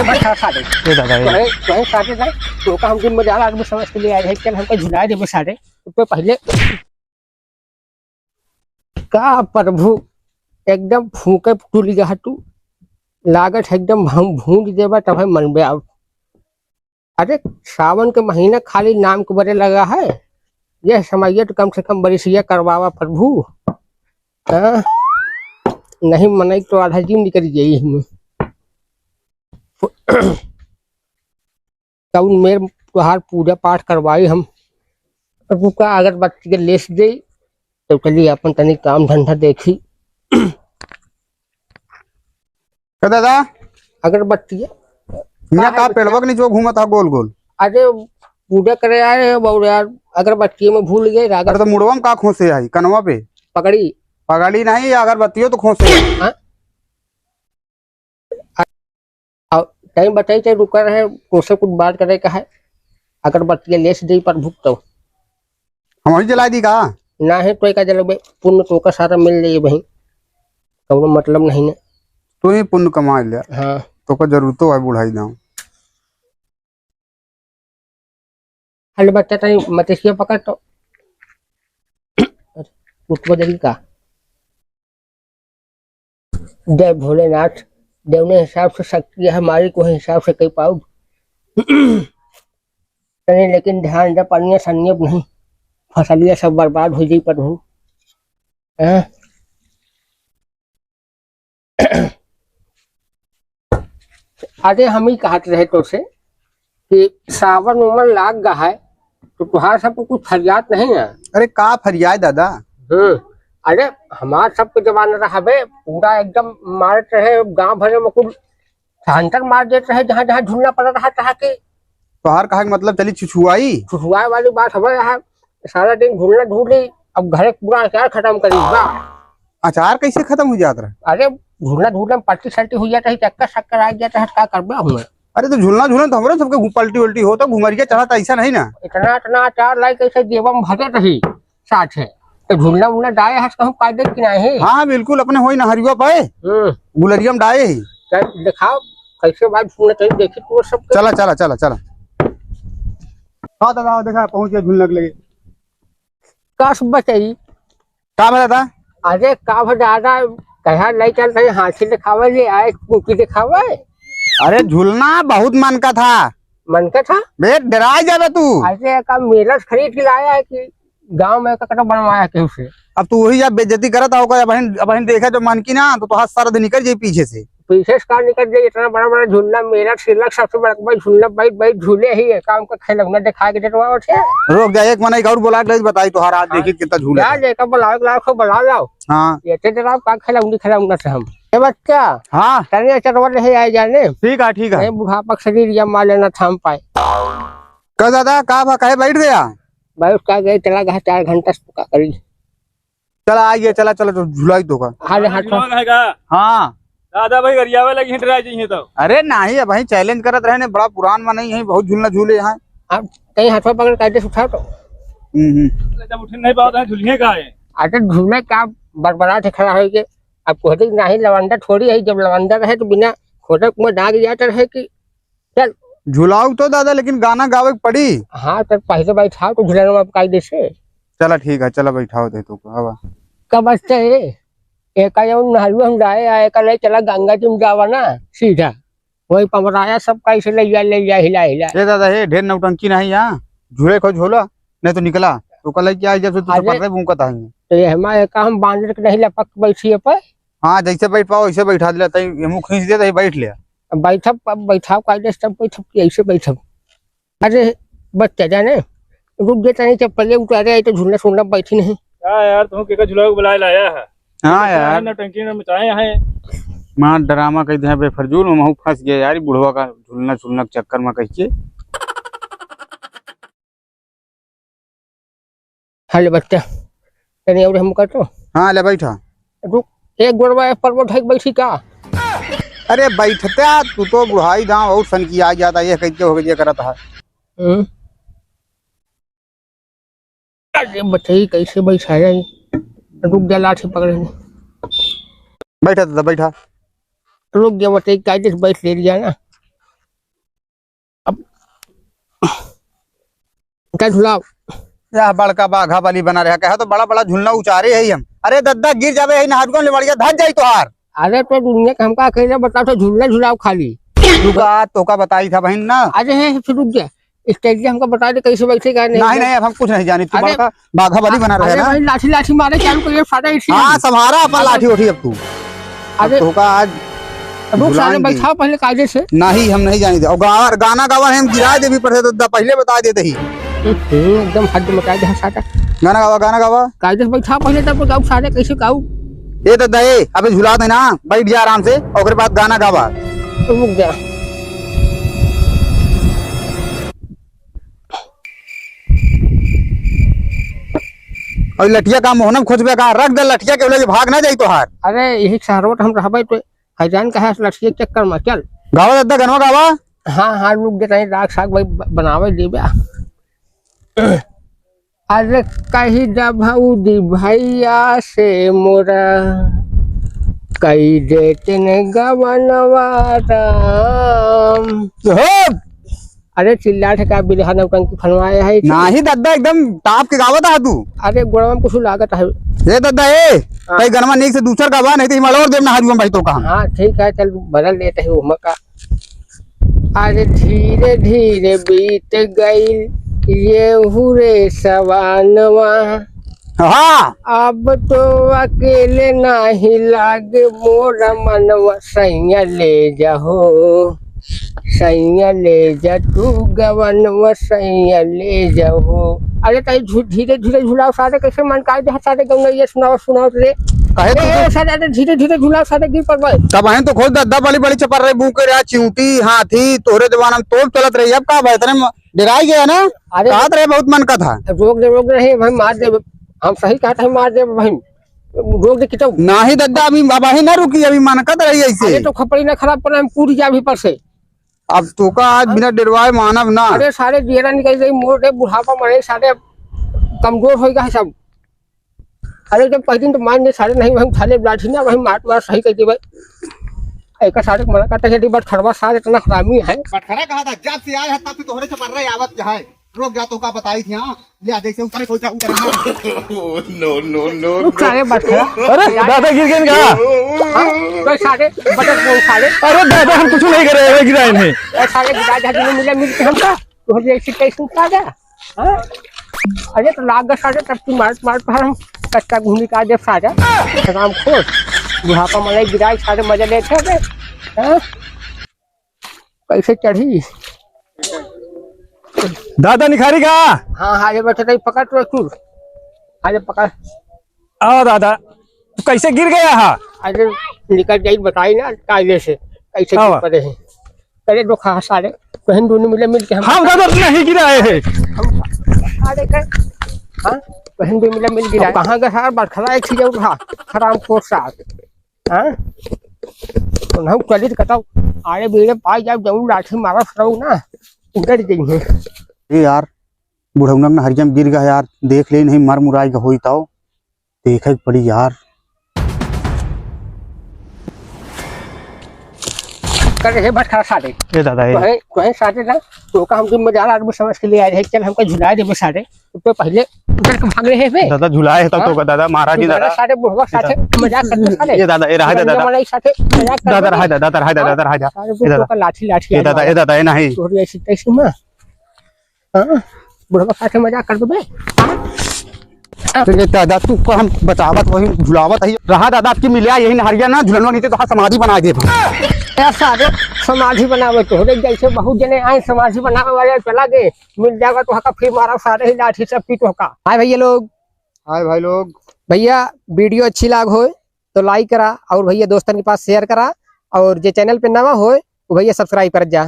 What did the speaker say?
बस सारे ये दादा ये वही सारे ना तो का हम दिन में ज्यादा आदमी समझ के लिए आए हैं चल हमको झुला दे सारे तो पहले का प्रभु एकदम फूके टूल गया तू लागत एकदम हम भूंज देवा तब है मन में आओ। अरे सावन के महीना खाली नाम के बड़े लगा है ये समझिए तो कम से कम बरिसिया करवावा प्रभु। हाँ नहीं मनाई तो आधा जीव निकल गई हमें तब मेरे तुहार पूजा पाठ करवाई हम रुका अगरबत्ती के लेस दे तो चलिए अपन तनी काम धंधा देखी। दादा अगरबत्ती यहाँ का पेड़वा के नीचे घूमा था गोल गोल। अरे पूजा करे आए हैं बहुत यार अगरबत्ती में भूल गए अरे तो मुड़वा में का खोसे आई कनवा पे पकड़ी पगड़ी नहीं अगरबत्ती तो खोसे टाइम बताई चाहे रुका रहे उससे कुछ बात करे का है अगरबत्ती लेस दे पर भुगत हम वही जला दी का ना है तो का जल पुण्य तो का सारा मिल जाइए वही कौनो मतलब नहीं ना तू ही पुण्य कमा लिया। हाँ तो का जरूरत है बुढ़ाई ना हल बच्चा तनी मतेशिया पकड़ तो उठ बदली का जय भोलेनाथ देव ने हिसाब से शक्ति है हमारी को हिसाब से कई पाऊ लेकिन ध्यान दे पनिया संयम नहीं फसलिया सब बर्बाद हो जाई प्रभु। अरे हम ही कहते रहे तो से कि सावन उमर लाग गया है तो तुम्हारा सबको कुछ फरियाद नहीं है। अरे का फरियाद दादा अरे हमारे सबके जमाना रहा पूरा एकदम मारते रहे गांव भरे में कुछ हंटर मार देते रहे जहाँ जहाँ झूलना पड़ रहा था कि तोहार कहा मतलब चली छुछुआई वाली बात हमारे यहाँ सारा दिन झूलना ढूंढी अब घर पूरा अचार खत्म करी अचार कैसे खत्म हो जाता है। अरे झूलना ढूंढने में पलटी सल्टी हो जाता है चक्कर शक्कर आ जाता है क्या कर हूँ। अरे तो झूलना तो हमारे सबके पलटी उल्टी हो तो घुमरिया चढ़ाता ऐसा नहीं ना इतना अचार लाई कैसे जेबा में भरे रही साथ है तो झूलना उलना डाये हस कहूँ कायदे की नहीं। हाँ बिल्कुल अपने हो ना हरिया पाए गुलरिया में डाये ही दिखाओ कैसे बात झूलना चाहिए देखी तू सब चला चला चला चला। हाँ दादा देखा पहुंच गया झूलने के लिए कस बचाई का दादा। अरे का दादा कहा नहीं चल रही हाथी दिखावे ले आए कुकी दिखावे। अरे झूलना बहुत मन का था बे डरा जावे तू। अरे का मेरा खरीद के लाया है कि गांव में का बनवाया के उसे अब तू वही जब बेइज्जती करता होगा बहन देखा जो मन की ना तो हाथ सारा दिन निकल जाए पीछे से का निकल जाए इतना बड़ा बड़ा झूलना मेरा सिलक सबसे बड़ा झूलना भाई झूले ही है काम का खेलौना दिखा के देवा रोक जा एक मना और बोला बताई तो हर आज देखी कितना झूला देखा बुलाओ बुला लाओ। हाँ ये जरा का खेलौना से हम बच्चा हाँ तने चरवा ले आए जाने ठीक है बुढ़ापा शरीर या मार लेना थाम पाए का दादा का कहे बैठ गया भाई उसका गए चला गया 4 घंटा करी चला आइए चला चला तो झुलाई दो हाँ दादा भाई गरियावे लगी हिट रहा चाहिए तो अरे नहीं है भाई चैलेंज करत रहे ने बड़ा पुरान में नहीं है बहुत झूलना झूले यहाँ आप कहीं हाथों पकड़ कायदे उठाओ तो जब उठ नहीं पाता है झूलने का है। अरे झूलने का बड़बड़ाहट खड़ा है कि अब खोदे नहीं लवंडा थोड़ी है जब लवंडा रहे तो बिना खोदक में दाग जाता रहे कि चल झुलाऊ तो दादा लेकिन गाना गावे पड़ी। हाँ तो पहले बैठाओ तो झूलने कायदे से चला ठीक है चला बैठाओ दे तू हवा कब बचते है एक नहलू हम जाए आए का ले चला गंगा जी में जावा ना सीधा वही पमराया सब कैसे ले जा हिला ये दादा ये ढेर नौटंकी नहीं यहाँ झूले को झोला नहीं तो निकला तो कल क्या जब से तुझे पकड़े भूखता है तो ये हमारे का हम बांध के नहीं लपक बैठिए पर हाँ जैसे बैठ पाओ वैसे बैठा दिला मुँह खींच दिया बैठ लिया बैठाओ कायदे सब बैठब ऐसे बैठब। अरे बच्चा जाने रुक जाता नहीं चप्पल उतारे तो झूलना सुनना बैठी नहीं यार तुम के झूला बुलाए लाया है। हाँ यार नौटंकी में मचाए हैं मां ड्रामा कह दे बेफजूल में फंस गया यार बुढ़वा का झूलना के चक्कर में कहिए। हेलो बच्चा तनी और हम करतो हाँ ले बैठा रुक एक गोरवा पर बैठ बैठी का। अरे बैठते तू तो बुढ़ाई गाँव और सन की आ जाता ये कैसे हो गया करता है। अरे बताइए कैसे बैठाया रुक जा लाठी पकड़े बैठा था बैठा रुक जा बताइए कायदे से बैठ ले लिया ना क्या झुलाओ? यह बड़का बाघा बली बना रहा कहा तो बड़ा बड़ा झुलना उचारे है हम। अरे दद्दा गिर जावे है नहारुआ ले बढ़िया धज जाई तोहार। अरे तो दुनिया का हमका अकेले बताओ तो झूलना झुलाओ खाली। रुका तोका बताई था बहन ना। अरे है फिर रुक जा, स्टेज हमको बता दे कैसे बैठेगा। नहीं अब हम कुछ नहीं जानी, तू अरे- बड़का बाघा बली बना रहा है अरे ना। भाई लाठी लाठी मारे चालू करिए सारा इसी। हाँ संभारा अपन लाठी उठी अब तू। अरे तोका आज रुक सारे झुलाएंगे। बैठाओ पहले कायदे से। नहीं हम नहीं जानी और गाना गावा हम गिरा दे भी पड़े तो पहले बता देते ही। एकदम हद मचा दे सारा। गाना गावा कायदे से बैठाओ पहले तब गाओ सारे कैसे गाओ। ये दद्दा ए अबे झुला देना, बैठ जा आराम से और उसके बाद गाना गावा। रुक जा। और लठिया का मोहनम खोजबे का रख दे लठिया के बोले भाग ना जाई तोहार। अरे यही शहरोट हम रहबे तो हैजान का है लड़की के चक्कर में चल। गावा दद्दा गनवा गावा। हाँ हाँ रुक दे नहीं राग साग भाई बनावे देबे। अरे कही जा भाऊदी भैया से मोरा कई देते ने गवनवा राम। हो अरे चिल्ला ठेका बिरहा नौटंकी फनवाया है। नाही दद्दा एकदम टाप के गावा था तू। अरे गोड़वा में कुछ लागत है। ये दद्दा ए कई गनमा नीक से दूसर गावा नहीं तो हिमालय और देव ना हाजुम भाई तो कहा। हाँ ठीक है चल बदल लेते हैं उमा का। अरे धीरे धीरे बीत गई ये हुरे सवानवा, हाँ अब तो अकेले नाही लागे मोरा मनवा। सैया ले जाहो सैया ले जा तू गवनवा सैया ले जाओ। अरे कहीं धीरे धीरे झुलाओ सारे कैसे मन का दे सारे गौनैया सुनाओ रे। कहे ए सारे धीरे धीरे झुलाओ सारे गिर पड़बे। तब है तो खोज दद्दा बड़ी बड़ी चपर रहे बूके रहा चिंटी हाथी तोहरे जवान हम तोड़ चलत रही। अब का भाई तने डराई गया ना। अरे रात रहे बहुत मन का था। रोक दे रहे भाई मार दे। हम सही कहते हैं मार दे भाई रोक दे कितो। नाही दद्दा अभी बाबा ही ना रुकी अभी मन का रही ऐसे। अरे तो खपड़ी ना खराब पर हम पूरी जा भी पर से। अब तो का आज बिना डरवाए मानव ना। अरे सारे दियरा निकल गई मोटे बुढ़ापा मरे सारे कमजोर हो गया सब। अरे जब पहले दिन तो मान दे सारे नहीं हम थाले लाठी ना वही मार सही कहते भाई एक सारे मना करते हैं बट खड़वा सारे इतना हरामी है। बटखरा कहा था जब से आया तब तोहरे से पड़ रहे आवत है रोक जा तो का बताई थी। हां ले देख से ऊपर कोई नो सारे बटखरा। अरे दादा गिर गए क्या? तो सारे बटक बोल सारे। अरे दादा हम कुछ नहीं करे गिराए नहीं। और सारे गिरा जा मिले मिल के हमका तो हम ऐसे कैसे उठा गया। हां अरे तो लाग सारे तब तू मार पर हम कच्चा घूमी का दे सारे काम खोज बुढ़ापा मले गिराई सारे मजा लेते हैं। हां कैसे चढ़ी दादा निखारी का? हाँ हारे बैठे थे पकड़ तो तू हारे पकड़। आओ दादा तू कैसे गिर गया है? अरे निकल जाई बताई ना कायदे से कैसे गिर पड़े हैं। अरे दो खा सारे बहन दोनों मिल के हम दादा नहीं गिराए हैं। सारे कर हाँ बहन भी मिल गिरा कहाँ का सार बात खड़ा एक चीज उठा खराम खोर साथ। हाँ तो हम चली कटाओ आरे बेड़े पाई जाओ जरूर लाठी मारा फटाऊ ना उधर गई है। ए यार बुढ़ौनक ना हरिजम गिर गया यार देख ले नहीं मर मुराई का होई ताओ देखे पड़ी यार। कर रहे बट खड़ा सारे ये दादा ये तो सारे ना तो का हम जिम्मेदार आदमी समझ के लिए आए हैं। चल हमको झुला दे सारे तो पहले उधर के भाग रहे हैं दादा झुलाए तब तो दादा महाराज जी दादा सारे बुढ़वा साथे मजाक करते सारे। ये दादा ये रहा दादा हमारे साथे मजाक करते दादा रहा दादा रहा दादा रहा सारे बुढ़वा का लाठी ये दादा ये नहीं तोरी ऐसी तैसी मां। हां बुढ़वा साथे मजाक कर दबे। तो दादा तू को हम बचावत वही झुलावत है रहा दादा आपकी मिलिया यही नहरिया ना झुलनवा नहीं तो समाधि बना दे। सारे समाधि बनावे तो जैसे बहुत जने आए समाधि बनावे वाले चला गए मिल जाएगा तो हका फिर मारा सारे ही लाठी सब पीट होका। हाय भैया लोग हाय भाई लोग भैया वीडियो अच्छी लाग हो तो लाइक करा और भैया दोस्तन के पास शेयर करा और जो चैनल पे नवा हो भैया सब्सक्राइब कर जा।